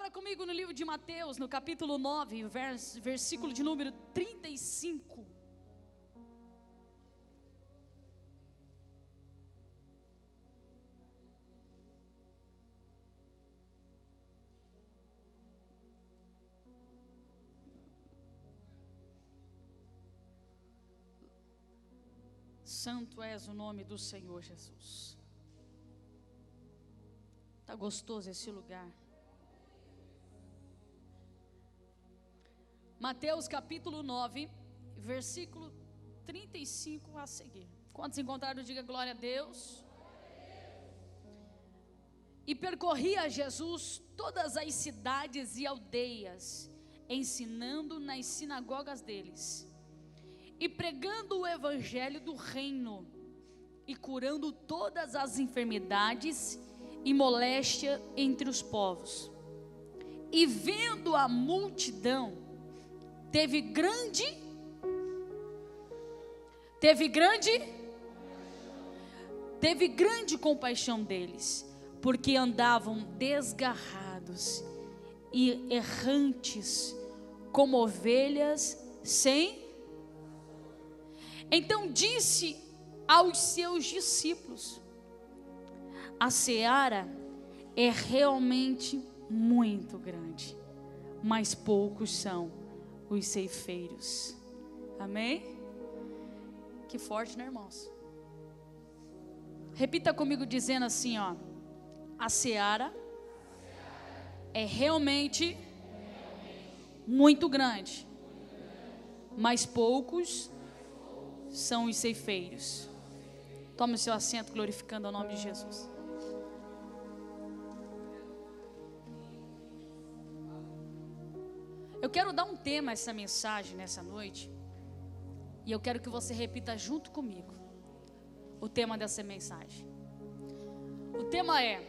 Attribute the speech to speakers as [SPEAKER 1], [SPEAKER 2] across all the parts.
[SPEAKER 1] Abra comigo no livro de Mateus, no capítulo 9, versículo de número 35. Santo és o nome do Senhor Jesus. Está gostoso esse lugar. Mateus capítulo 9, versículo 35 a seguir. Quantos encontraram, diga glória a Deus. E percorria Jesus todas as cidades e aldeias, ensinando nas sinagogas deles, e pregando o evangelho do reino, e curando todas as enfermidades e moléstia entre os povos. E vendo a multidão, teve grande compaixão deles, porque andavam desgarrados e errantes, como ovelhas sem. Então disse aos seus discípulos: a seara é realmente muito grande, mas poucos são os ceifeiros. Amém? Que forte, né, irmãos? Repita comigo dizendo assim, ó: a seara é realmente muito grande, mas poucos são os ceifeiros. Tome o seu assento, glorificando o nome de Jesus. Eu quero dar um tema a essa mensagem nessa noite, e eu quero que você repita junto comigo o tema dessa mensagem. O tema é: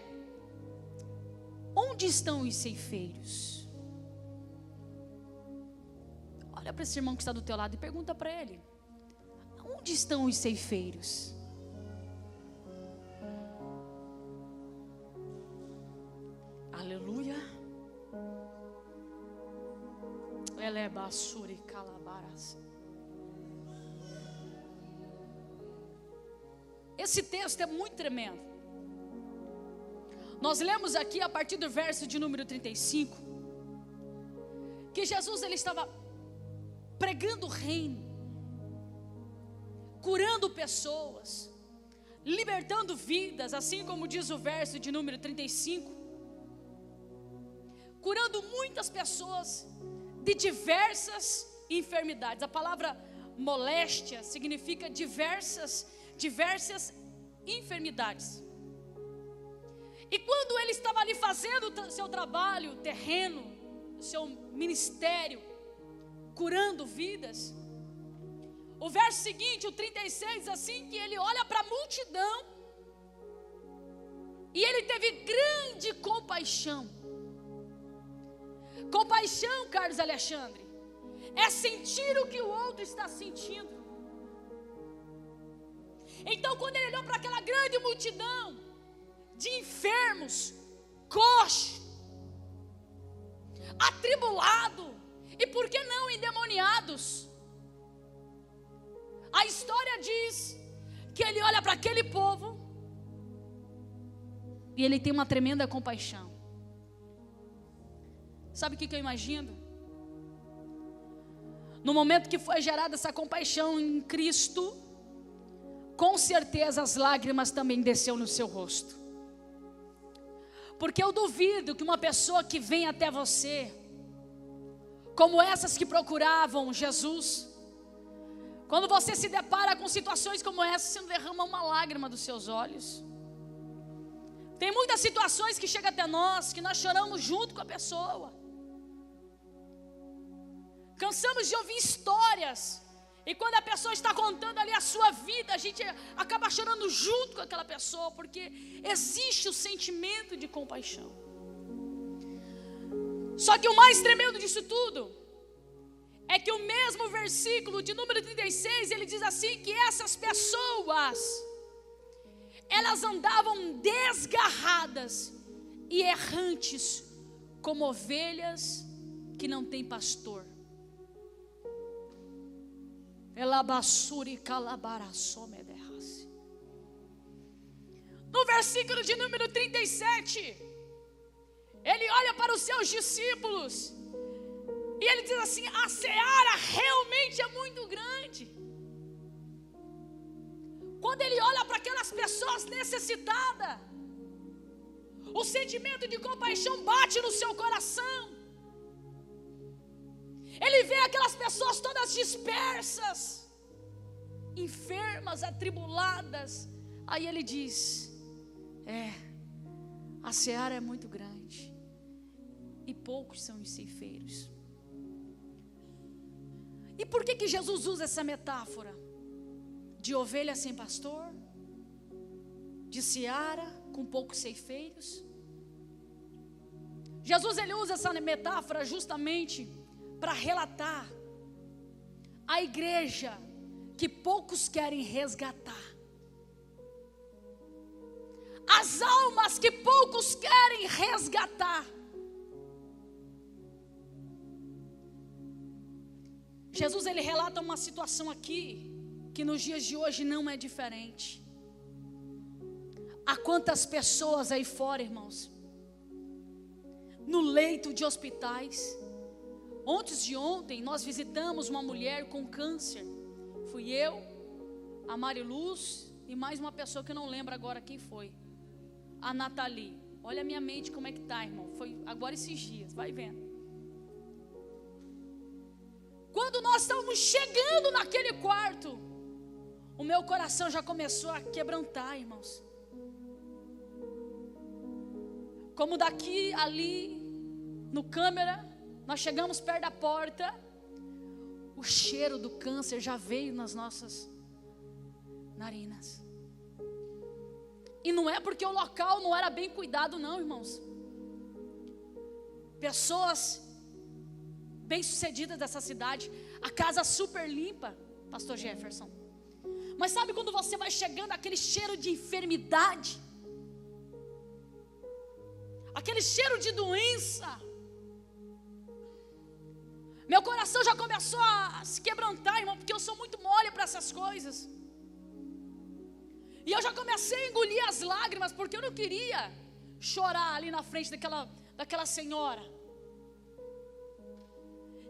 [SPEAKER 1] onde estão os ceifeiros? Olha para esse irmão que está do teu lado e pergunta para ele: onde estão os ceifeiros? Aleluia. Ela é basuri calabaras. Esse texto é muito tremendo. Nós lemos aqui a partir do verso de número 35 que Jesus ele estava pregando o reino, curando pessoas, libertando vidas, assim como diz o verso de número 35, curando muitas pessoas de diversas enfermidades. A palavra moléstia significa diversas enfermidades. E quando ele estava ali fazendo o seu trabalho terreno, o seu ministério, curando vidas, o verso seguinte, o 36, diz assim, que ele olha para a multidão e ele teve grande compaixão. Compaixão, Carlos Alexandre, é sentir o que o outro está sentindo. Então, quando ele olhou para aquela grande multidão de enfermos, coxos, atribulado e por que não endemoniados, a história diz que ele olha para aquele povo e ele tem uma tremenda compaixão. Sabe o que eu imagino? No momento que foi gerada essa compaixão em Cristo, com certeza as lágrimas também desceu no seu rosto. Porque eu duvido que uma pessoa que vem até você, como essas que procuravam Jesus, quando você se depara com situações como essa, você não derrama uma lágrima dos seus olhos. Tem muitas situações que chegam até nós, que nós choramos junto com a pessoa. Cansamos de ouvir histórias, e quando a pessoa está contando ali a sua vida, a gente acaba chorando junto com aquela pessoa, porque existe o sentimento de compaixão. Só que o mais tremendo disso tudo é que o mesmo versículo de número 36, ele diz assim, que essas pessoas, elas andavam desgarradas e errantes, como ovelhas que não têm pastor. No versículo de número 37, ele olha para os seus discípulos e ele diz assim: a seara realmente é muito grande. Quando ele olha para aquelas pessoas necessitadas, o sentimento de compaixão bate no seu coração. Ele vê aquelas pessoas todas dispersas, enfermas, atribuladas. Aí ele diz: a seara é muito grande e poucos são os ceifeiros. E por que Jesus usa essa metáfora de ovelha sem pastor, de seara com poucos ceifeiros? Jesus, ele usa essa metáfora justamente para relatar a igreja que poucos querem resgatar, as almas que poucos querem resgatar. Jesus, ele relata uma situação aqui que nos dias de hoje não é diferente. Há quantas pessoas aí fora, irmãos, no leito de hospitais. Antes de ontem nós visitamos uma mulher com câncer. Fui eu, a Mariluz e mais uma pessoa que eu não lembro agora quem foi, a Nathalie. Olha a minha mente como é que está, irmão. Foi agora esses dias, vai vendo. Quando nós estávamos chegando naquele quarto, o meu coração já começou a quebrantar, irmãos. Como daqui, ali, no câmera, nós chegamos perto da porta, o cheiro do câncer já veio nas nossas narinas. E não é porque o local não era bem cuidado não, irmãos. Pessoas bem-sucedidas dessa cidade, a casa super limpa, pastor Jefferson. Mas sabe quando você vai chegando, aquele cheiro de enfermidade, aquele cheiro de doença, meu coração já começou a se quebrantar, irmão, porque eu sou muito mole para essas coisas. E eu já comecei a engolir as lágrimas, porque eu não queria chorar ali na frente daquela senhora.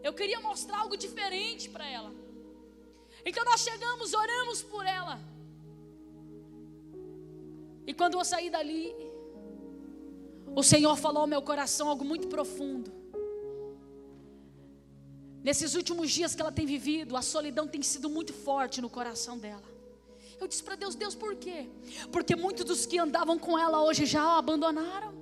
[SPEAKER 1] Eu queria mostrar algo diferente para ela. Então nós chegamos, oramos por ela. E quando eu saí dali, o Senhor falou ao meu coração algo muito profundo. Nesses últimos dias que ela tem vivido, a solidão tem sido muito forte no coração dela. Eu disse para Deus: Deus, por quê? Porque muitos dos que andavam com ela hoje já a abandonaram.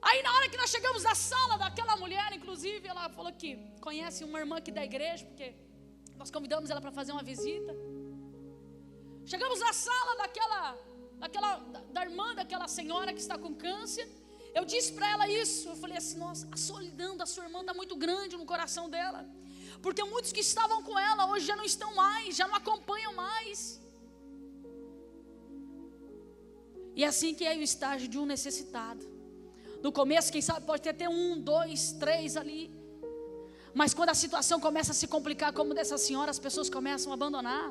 [SPEAKER 1] Aí na hora que nós chegamos na sala daquela mulher, inclusive, ela falou que conhece uma irmã aqui da igreja, porque nós convidamos ela para fazer uma visita. Chegamos na sala da irmã daquela senhora que está com câncer. Eu disse para ela isso, eu falei assim: nossa, a solidão da sua irmã está muito grande no coração dela, porque muitos que estavam com ela hoje já não estão mais, já não acompanham mais. E assim que é o estágio de um necessitado. No começo, quem sabe, pode ter até 1, 2, 3 ali. Mas quando a situação começa a se complicar, como dessa senhora, as pessoas começam a abandonar.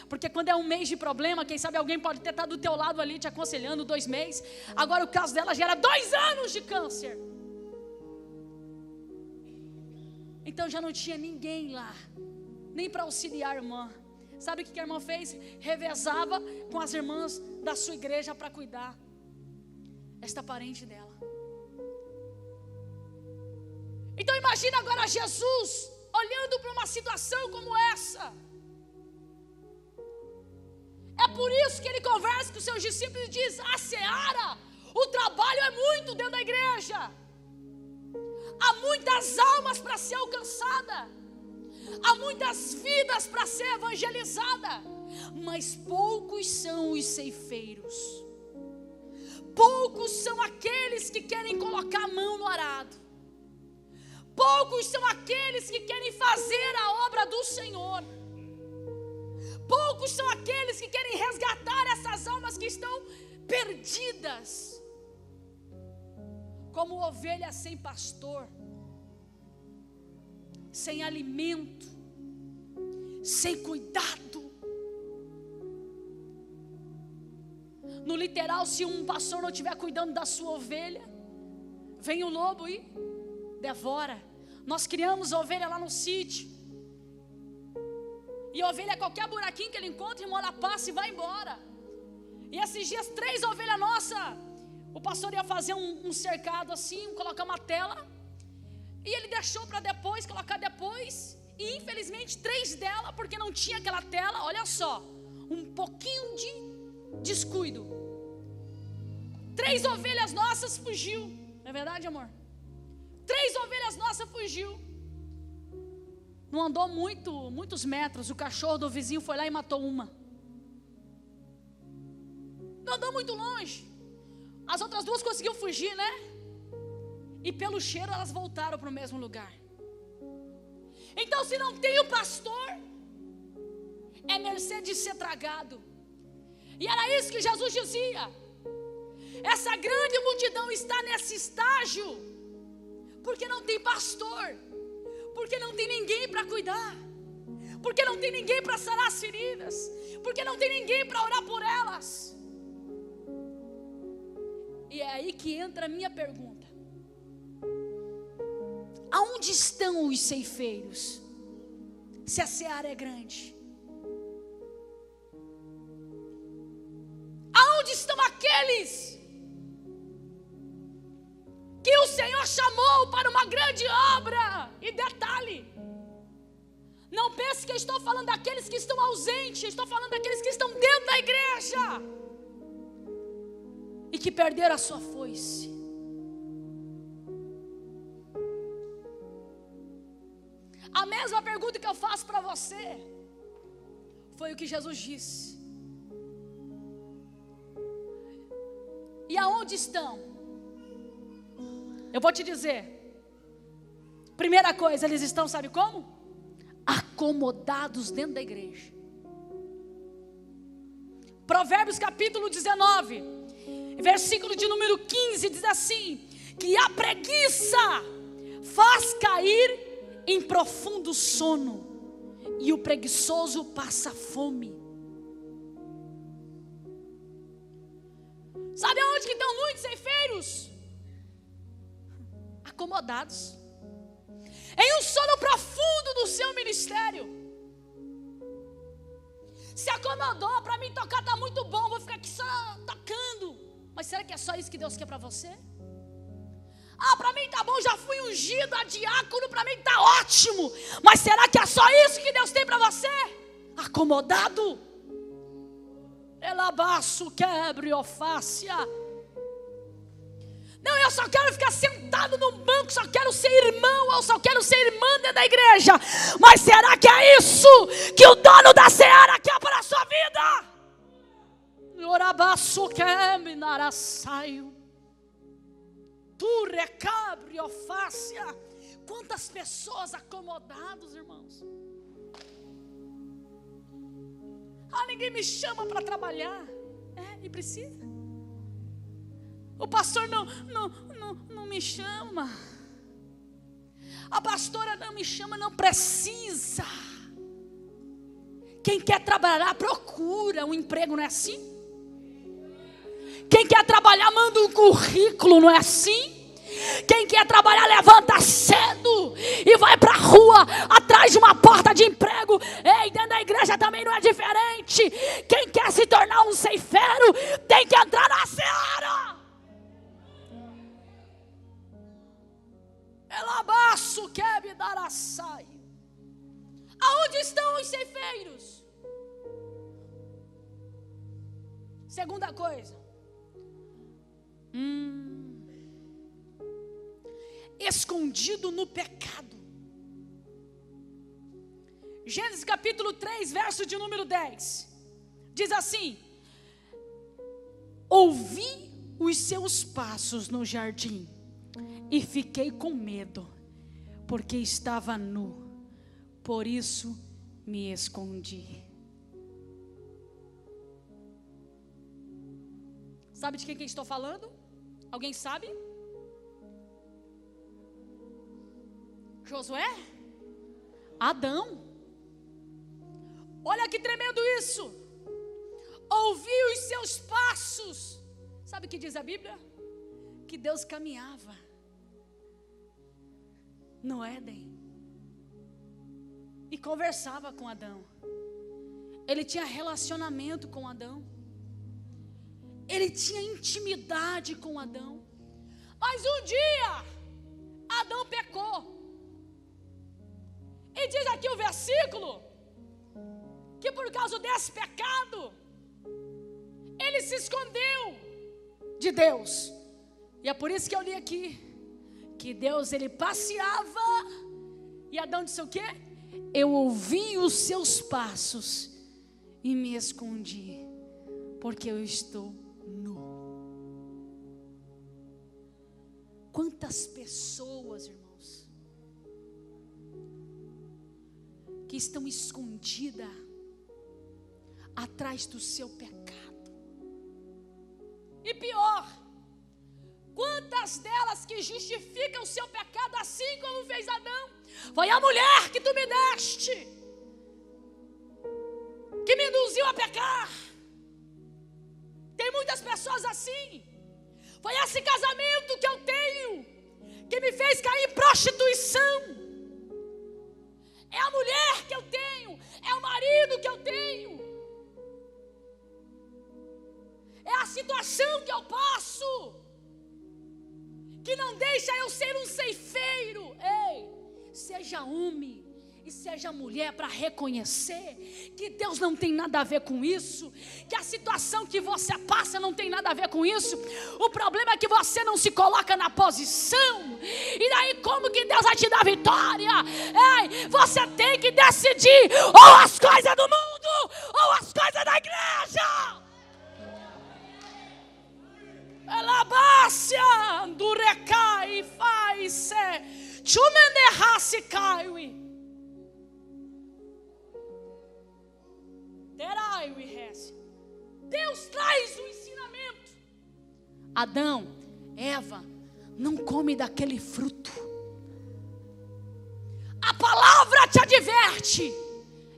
[SPEAKER 1] Porque quando é 1 mês de problema, quem sabe alguém pode ter estado do teu lado ali, te aconselhando 2 meses. Agora o caso dela já era 2 anos de câncer. Então já não tinha ninguém lá, nem para auxiliar a irmã. Sabe o que a irmã fez? Revezava com as irmãs da sua igreja para cuidar esta parente dela. Então imagina agora Jesus olhando para uma situação como essa. É por isso que ele conversa com os seus discípulos e diz: a seara, o trabalho é muito dentro da igreja. Há muitas almas para ser alcançada, há muitas vidas para ser evangelizada, mas poucos são os ceifeiros. Poucos são aqueles que querem colocar a mão no arado. Poucos são aqueles que querem fazer a obra do Senhor. Poucos são aqueles que querem resgatar essas almas que estão perdidas como ovelha sem pastor, sem alimento, sem cuidado. No literal, se um pastor não estiver cuidando da sua ovelha, vem o lobo e devora. Nós criamos ovelha lá no sítio, e a ovelha, qualquer buraquinho que ele encontra, irmão, ela passa e vai embora. E esses dias, 3 ovelhas nossas, o pastor ia fazer um cercado assim, colocar uma tela, e ele deixou para depois, colocar depois, e infelizmente 3 delas, porque não tinha aquela tela, olha só, um pouquinho de descuido, 3 ovelhas nossas fugiu. Não é verdade, amor? 3 ovelhas nossas fugiu. Não andou muitos metros, o cachorro do vizinho foi lá e matou uma. Não andou muito longe. As outras 2 conseguiram fugir, né? E pelo cheiro elas voltaram para o mesmo lugar. Então, se não tem o pastor, é mercê de ser tragado. E era isso que Jesus dizia. Essa grande multidão está nesse estágio porque não tem pastor, porque não tem ninguém para cuidar, porque não tem ninguém para sarar as feridas, porque não tem ninguém para orar por elas. E é aí que entra a minha pergunta: aonde estão os ceifeiros, se a seara é grande? Aonde estão aqueles que o Senhor chamou para uma grande obra? E detalhe, não pense que eu estou falando daqueles que estão ausentes, eu estou falando daqueles que estão dentro da igreja e que perderam a sua foice. A mesma pergunta que eu faço para você foi o que Jesus disse. E aonde estão? Eu vou te dizer. Primeira coisa, eles estão, sabe como? Acomodados dentro da igreja. Provérbios capítulo 19, versículo de número 15, diz assim: que a preguiça faz cair em profundo sono, e o preguiçoso passa fome. Sabe aonde que estão muitos ceifeiros? Acomodados em um sono profundo do seu ministério. Se acomodou, para mim tocar está muito bom, vou ficar aqui só tocando. Mas será que é só isso que Deus quer para você? Ah, para mim tá bom, já fui ungido a diácono, para mim tá ótimo. Mas será que é só isso que Deus tem para você? Acomodado? Elabaço, quebre, ofácia. Não, eu só quero ficar sentado no banco, só quero ser irmão, eu só quero ser irmã dentro da igreja. Mas será que é isso que o dono da seara quer para a sua vida? Orabaço, quebre, naraçaio. Tu recabre, ofácia. Quantas pessoas acomodadas, irmãos. Ah, ninguém me chama para trabalhar. E precisa. O pastor não me chama. A pastora não me chama, não precisa. Quem quer trabalhar, procura um emprego, não é assim? Quem quer trabalhar, manda um currículo, não é assim? Quem quer trabalhar, levanta cedo e vai para a rua, atrás de uma porta de emprego. Ei, dentro da igreja também não é diferente. Quem quer se tornar um ceifeiro, tem que entrar na seara. Elabaço, quebe, daraçai. Aonde estão os ceifeiros? Segunda coisa, escondido no pecado. Gênesis capítulo 3, verso de número 10, diz assim: ouvi os seus passos no jardim e fiquei com medo, porque estava nu, por isso me escondi. Sabe de quem que estou falando? Alguém sabe? Josué? Adão. Olha que tremendo isso. Ouvi os seus passos. Sabe o que diz a Bíblia? Que Deus caminhava no Éden e conversava com Adão. Ele tinha relacionamento com Adão. Ele tinha intimidade com Adão. Mas um dia Adão pecou. E diz aqui o versículo que por causa desse pecado ele se escondeu de Deus. E é por isso que eu li aqui que Deus, ele passeava, e Adão disse o quê? Eu ouvi os seus passos e me escondi, porque eu estou nu. Quantas pessoas, irmãos, que estão escondidas atrás do seu pecado. E pior, quantas delas que justificam o seu pecado assim como fez Adão? Foi a mulher que tu me deste, que me induziu a pecar. Tem muitas pessoas assim. Foi esse casamento que eu tenho que me fez cair em prostituição. É a mulher que eu tenho, é o marido que eu tenho, é a situação que eu passo que não deixa eu ser um ceifeiro. Ei, seja homem e seja mulher para reconhecer que Deus não tem nada a ver com isso, que a situação que você passa não tem nada a ver com isso. O problema é que você não se coloca na posição, e daí como que Deus vai te dar vitória? Ei, você tem que decidir, ou as coisas do mundo, ou as coisas da igreja. Elabácia, durecai, faz-se, chumenderrasse caiui. Deus traz o ensinamento. Adão, Eva, não come daquele fruto. A palavra te adverte.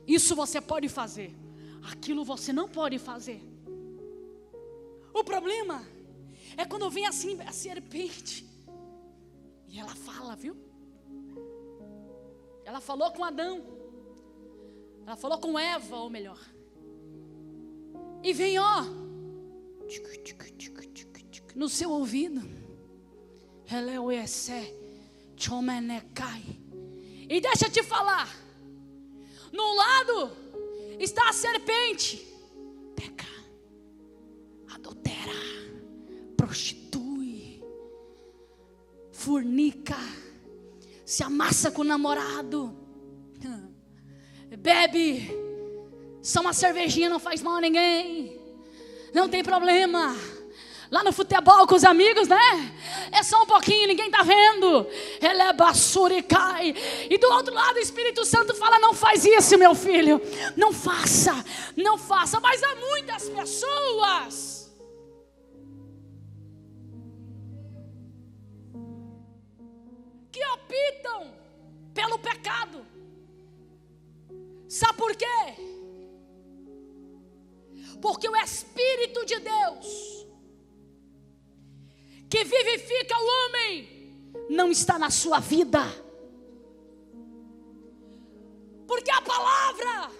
[SPEAKER 1] Isso você pode fazer, aquilo você não pode fazer. O problema é quando vem assim a serpente e ela fala, viu? Ela falou com Adão, ela falou com Eva, ou melhor. E vem, ó, no seu ouvido. E deixa eu te falar. No lado está a serpente. Peca, adultera, prostitui, fornica, se amassa com o namorado, bebe, só uma cervejinha não faz mal a ninguém, não tem problema. Lá no futebol com os amigos, né? É só um pouquinho, ninguém tá vendo. Ele é basura e cai. E do outro lado o Espírito Santo fala: não faz isso, meu filho. Não faça, não faça. Mas há muitas pessoas que optam pelo pecado. Sabe por quê? Porque o Espírito de Deus que vivifica o homem não está na sua vida. Porque a palavra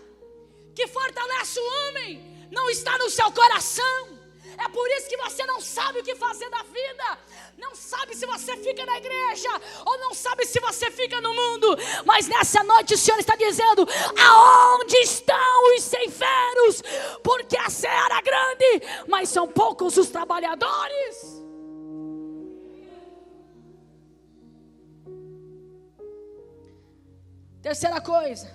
[SPEAKER 1] que fortalece o homem não está no seu coração. É por isso que você não sabe o que fazer da vida. Não sabe se você fica na igreja ou não sabe se você fica no mundo. Mas nessa noite o Senhor está dizendo: aonde estão os ceifeiros? Porque a seara é grande, mas são poucos os trabalhadores. Terceira coisa.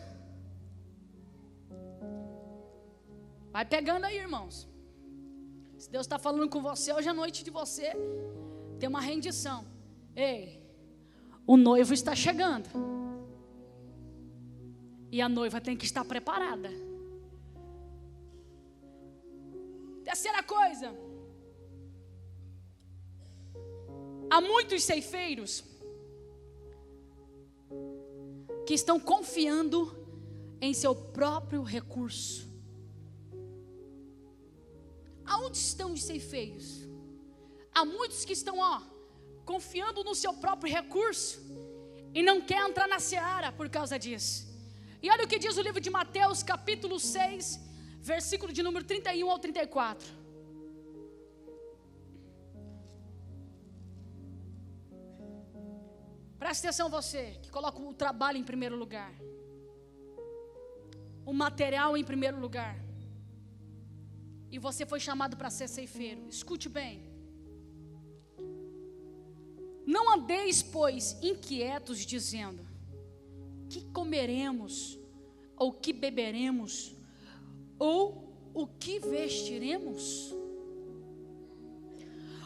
[SPEAKER 1] Vai pegando aí, irmãos. Se Deus está falando com você hoje à noite, de você tem uma rendição. Ei, o noivo está chegando. E a noiva tem que estar preparada. Terceira coisa. Há muitos ceifeiros que estão confiando em seu próprio recurso. Aonde estão os ceifeiros? Há muitos que estão, confiando no seu próprio recurso e não quer entrar na seara por causa disso. E olha o que diz o livro de Mateus, capítulo 6, versículo de número 31 ao 34. Presta atenção você, que coloca o trabalho em primeiro lugar, o material em primeiro lugar, e você foi chamado para ser ceifeiro. Escute bem. Não andeis, pois, inquietos, dizendo: que comeremos, ou que beberemos, ou o que vestiremos?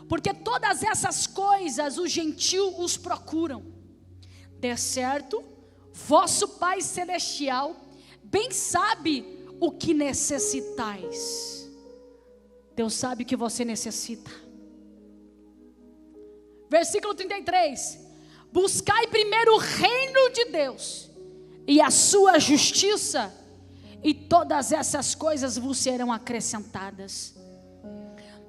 [SPEAKER 1] Porque todas essas coisas os gentios os procuram. De certo, vosso Pai Celestial bem sabe o que necessitais. Deus sabe o que você necessita. Versículo 33. Buscai primeiro o reino de Deus e a sua justiça, e todas essas coisas vos serão acrescentadas.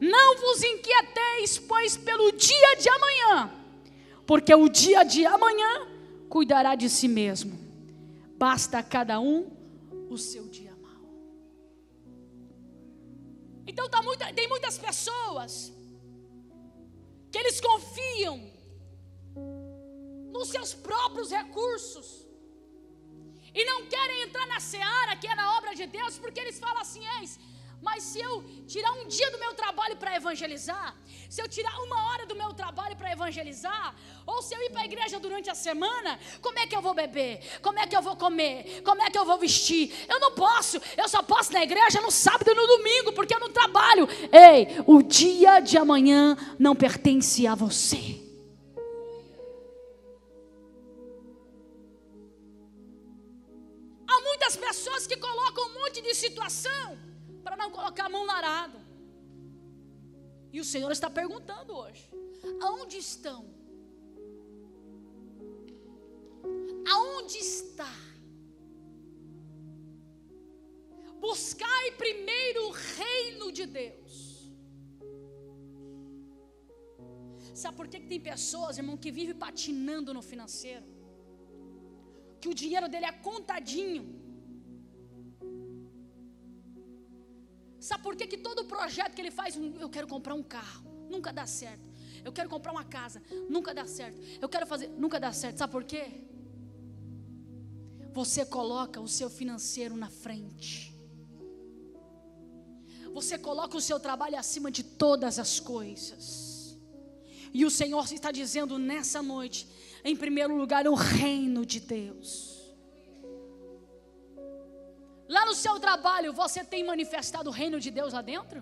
[SPEAKER 1] Não vos inquieteis, pois, pelo dia de amanhã, porque o dia de amanhã cuidará de si mesmo. Basta a cada um o seu dia mau. Então tem muitas pessoas que eles confiam nos seus próprios recursos e não querem entrar na seara, que é na obra de Deus, porque eles falam assim: mas se eu tirar um dia do meu trabalho para evangelizar, se eu tirar uma hora do meu trabalho para evangelizar, ou se eu ir para a igreja durante a semana, como é que eu vou beber? Como é que eu vou comer? Como é que eu vou vestir? Eu não posso, eu só posso ir na igreja no sábado e no domingo, porque eu não trabalho. Ei, o dia de amanhã não pertence a você. Há muitas pessoas que colocam um monte de situação para não colocar a mão no arado. E o Senhor está perguntando hoje: aonde estão? Aonde está? Buscai primeiro o reino de Deus. Sabe por que tem pessoas, irmão, que vivem patinando no financeiro? Que o dinheiro dele é contadinho. Sabe por que todo projeto que ele faz, eu quero comprar um carro, nunca dá certo. Eu quero comprar uma casa, nunca dá certo. Eu quero fazer, nunca dá certo. Sabe por quê? Você coloca o seu financeiro na frente. Você coloca o seu trabalho acima de todas as coisas. E o Senhor está dizendo nessa noite: em primeiro lugar, o reino de Deus. Lá no seu trabalho, você tem manifestado o reino de Deus lá dentro?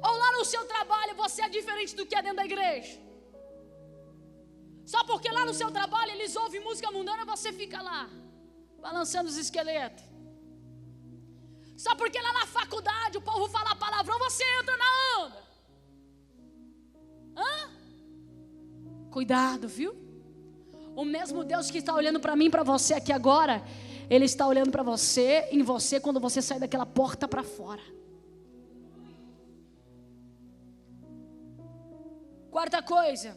[SPEAKER 1] Ou lá no seu trabalho, você é diferente do que é dentro da igreja? Só porque lá no seu trabalho, eles ouvem música mundana, você fica lá, balançando os esqueletos. Só porque lá na faculdade, o povo fala palavrão, você entra na onda. Cuidado, viu? O mesmo Deus que está olhando para mim, para você aqui agora, Ele está olhando para você, em você, quando você sai daquela porta para fora. Quarta coisa: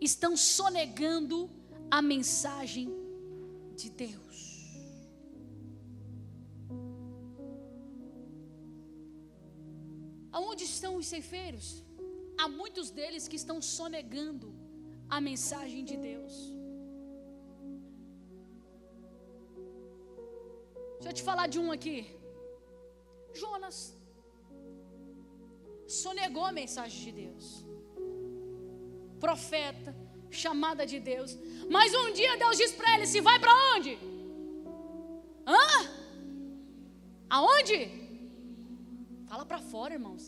[SPEAKER 1] estão sonegando a mensagem de Deus. Aonde estão os ceifeiros? Há muitos deles que estão sonegando a mensagem de Deus. Deixa eu te falar de um aqui. Jonas sonegou a mensagem de Deus. Profeta, chamada de Deus. Mas um dia Deus disse para ele: se vai para onde? Aonde? Fala para fora, irmãos.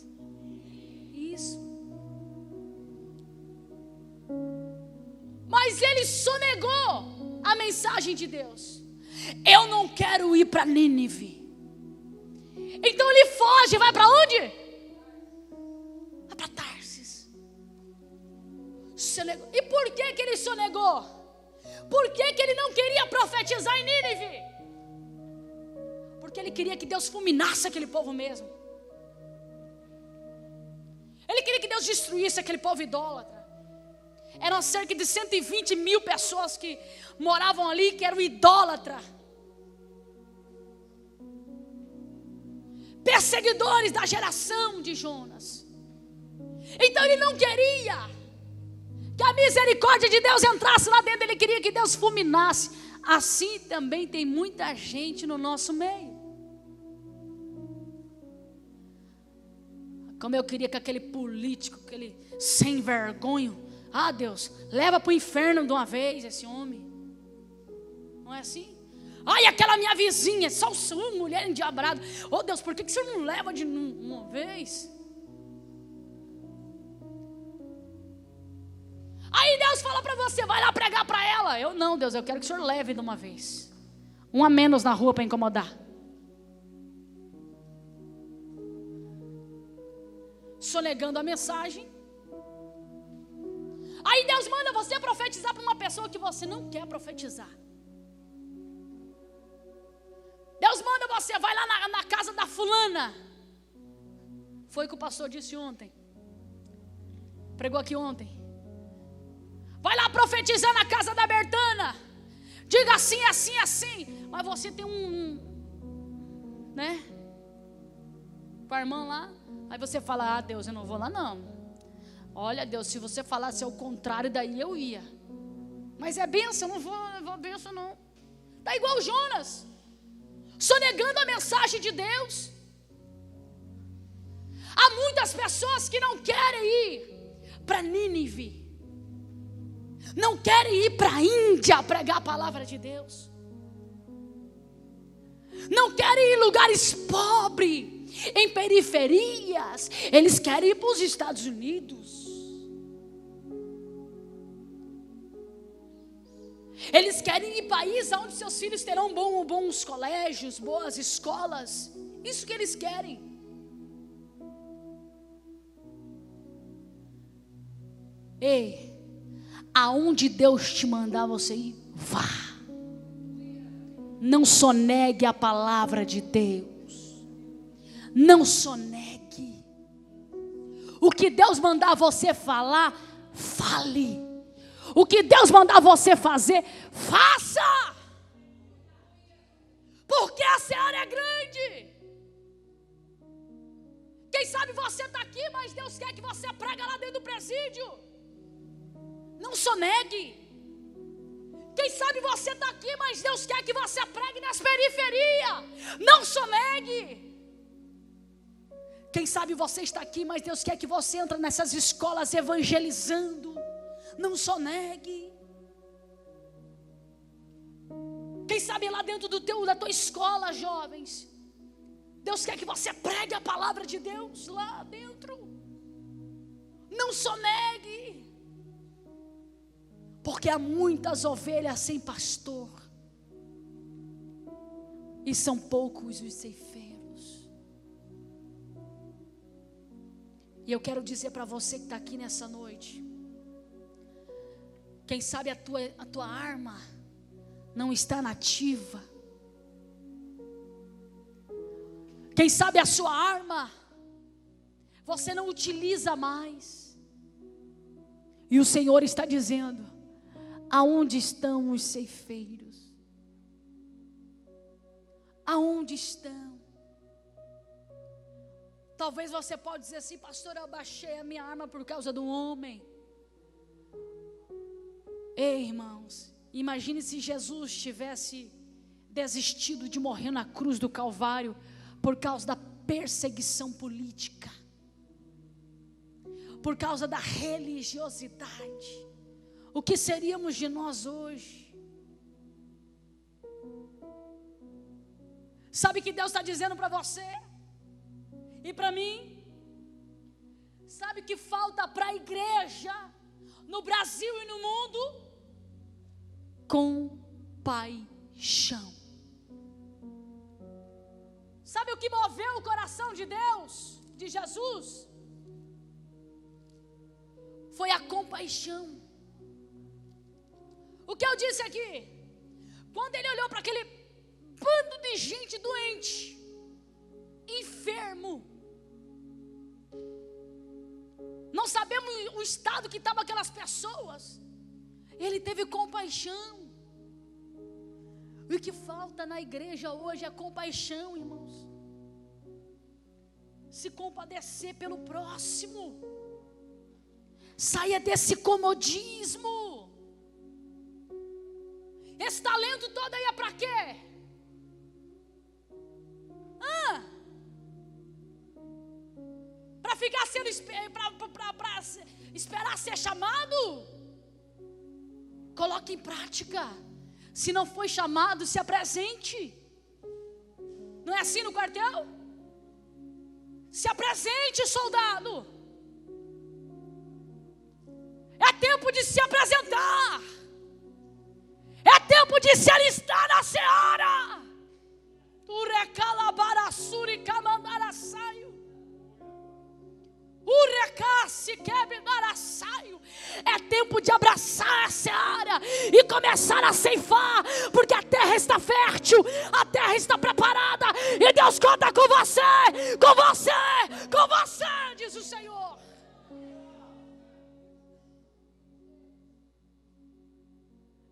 [SPEAKER 1] Isso. Mas ele sonegou a mensagem de Deus. Eu não quero ir para Nínive. Então ele foge, vai para onde? Vai para Tarsis. sonegou. E por que ele sonegou? Por que ele não queria profetizar em Nínive? Porque ele queria que Deus fulminasse aquele povo mesmo. Ele queria que Deus destruísse aquele povo idólatra. Eram cerca de 120 mil pessoas que moravam ali, que eram idólatras. Perseguidores da geração de Jonas. Então ele não queria que a misericórdia de Deus entrasse lá dentro. Ele queria que Deus fulminasse. Assim também tem muita gente no nosso meio. Como eu queria que aquele político, aquele sem vergonha, Deus, leva para o inferno de uma vez esse homem. Não é assim? Ai, aquela minha vizinha, só uma mulher endiabrada. Oh Deus, por que o Senhor não leva de uma vez? Aí Deus fala para você, vai lá pregar para ela. Eu não, Deus, eu quero que o Senhor leve de uma vez. Um a menos na rua para incomodar. Sonegando a mensagem. Aí Deus manda você profetizar para uma pessoa que você não quer profetizar. Deus manda você, vai lá na casa da fulana. Foi o que o pastor disse ontem. Pregou aqui ontem. Vai lá profetizar na casa da Bertana. Diga assim, assim, assim. Mas você tem né? Com a irmã lá. Aí você fala, Deus, eu não vou lá não. Olha Deus, se você falasse ao contrário, daí eu ia. Mas é bênção, eu não vou levar bênção não. Tá igual Jonas, sonegando a mensagem de Deus. Há muitas pessoas que não querem ir para Nínive, não querem ir para a Índia pregar a palavra de Deus, não querem ir em lugares pobres, em periferias. Eles querem ir para os Estados Unidos. Eles querem ir em países onde seus filhos terão bons colégios, boas escolas. Isso que eles querem. Ei, aonde Deus te mandar você ir, vá. Não sonegue a palavra de Deus. Não sonegue. O que Deus mandar você falar, fale. O que Deus mandar você fazer, faça. Porque a seara é grande. Quem sabe você está aqui, mas Deus quer que você pregue lá dentro do presídio. Não sonegue. Quem sabe você está aqui, mas Deus quer que você pregue nas periferias. Não sonegue. Quem sabe você está aqui, mas Deus quer que você entre nessas escolas evangelizando. Não sonegue. Quem sabe lá dentro da tua escola, jovens, Deus quer que você pregue a palavra de Deus lá dentro. Não sonegue. Porque há muitas ovelhas sem pastor, e são poucos os ceifeiros. E eu quero dizer para você que está aqui nessa noite, quem sabe a tua arma não está nativa. Quem sabe a sua arma você não utiliza mais. E o Senhor está dizendo, aonde estão os ceifeiros? Aonde estão? Talvez você pode dizer assim, pastor, eu baixei a minha arma por causa do homem. Ei, irmãos, imagine se Jesus tivesse desistido de morrer na cruz do Calvário por causa da perseguição política, por causa da religiosidade. O que seríamos de nós hoje? Sabe o que Deus está dizendo para você e para mim? Sabe o que falta para a igreja no Brasil e no mundo? Compaixão. Sabe o que moveu o coração de Deus, de Jesus? foi a compaixão. O que eu disse aqui? Quando ele olhou para aquele bando de gente doente, enfermo, não sabemos o estado que estavam aquelas pessoas, ele teve compaixão. E o que falta na igreja hoje é compaixão, irmãos. Se compadecer pelo próximo. Saia desse comodismo. Esse talento todo aí é para quê? Para ficar sendo para esperar ser chamado? Coloque em prática. Se não foi chamado, se apresente. Não é assim no quartel? Se apresente, soldado. É tempo de se apresentar. É tempo de se alistar na seara. Urecalabarassuri camandaraçaio. Urecasse quebaraçaio. É tempo de abraçar a seara e começar a ceifar, porque a terra está fértil, a terra está preparada, e Deus conta com você, com você, com você, diz o Senhor.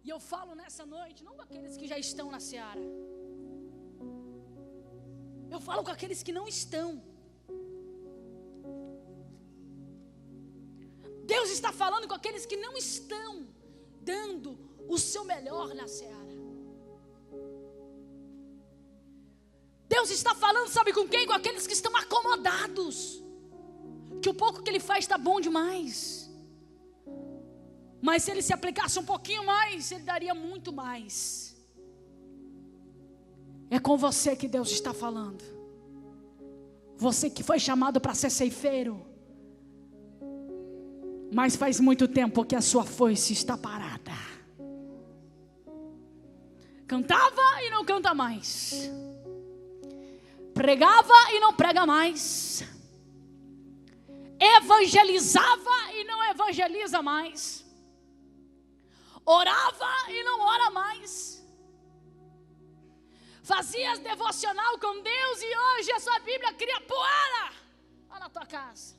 [SPEAKER 1] E eu falo nessa noite, não com aqueles que já estão na seara, eu falo com aqueles que não estão. Deus está falando com aqueles que não estão dando o seu melhor na seara. Deus está falando, sabe com quem? Com aqueles que estão acomodados, que o pouco que Ele faz está bom demais, mas se Ele se aplicasse um pouquinho mais, Ele daria muito mais. É com você que Deus está falando. Você que foi chamado para ser ceifeiro, mas faz muito tempo que a sua foice está parada. Cantava e não canta mais. Pregava e não prega mais. Evangelizava e não evangeliza mais. Orava e não ora mais. Fazia devocional com Deus e hoje a sua Bíblia cria poeira lá na tua casa.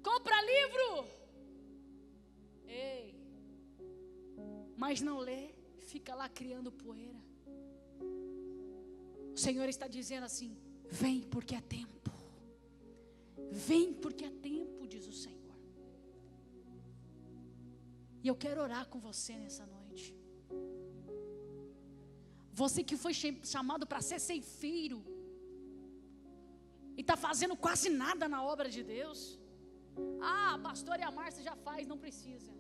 [SPEAKER 1] Compra livro, ei, mas não lê, fica lá criando poeira. O Senhor está dizendo assim: vem porque é tempo, vem porque é tempo, diz o Senhor. E eu quero orar com você nessa noite. Você que foi chamado para ser ceifeiro e está fazendo quase nada na obra de Deus. Ah, a pastora e a Márcia já faz, não precisa.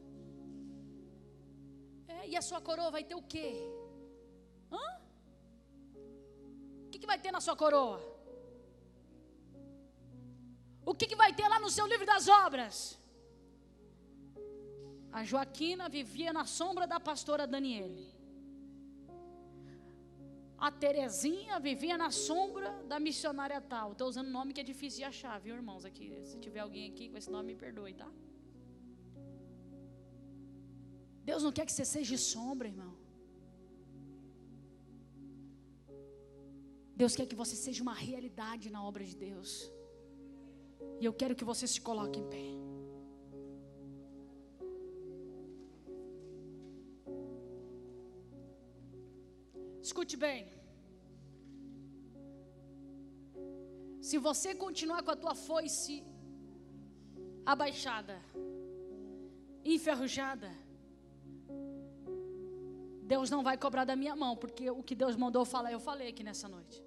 [SPEAKER 1] E a sua coroa vai ter o quê? O que vai ter na sua coroa? O que vai ter lá no seu livro das obras? A Joaquina vivia na sombra da pastora Daniele. A Terezinha vivia na sombra da missionária tal. Estou usando nome que é difícil de achar, viu, irmãos? Aqui, se tiver alguém aqui com esse nome, me perdoe, tá? Deus não quer que você seja sombra, irmão. Deus quer que você seja uma realidade na obra de Deus. E eu quero que você se coloque em pé. Escute bem. Se você continuar com a tua foice abaixada, enferrujada, Deus não vai cobrar da minha mão, porque o que Deus mandou eu falar, eu falei aqui nessa noite.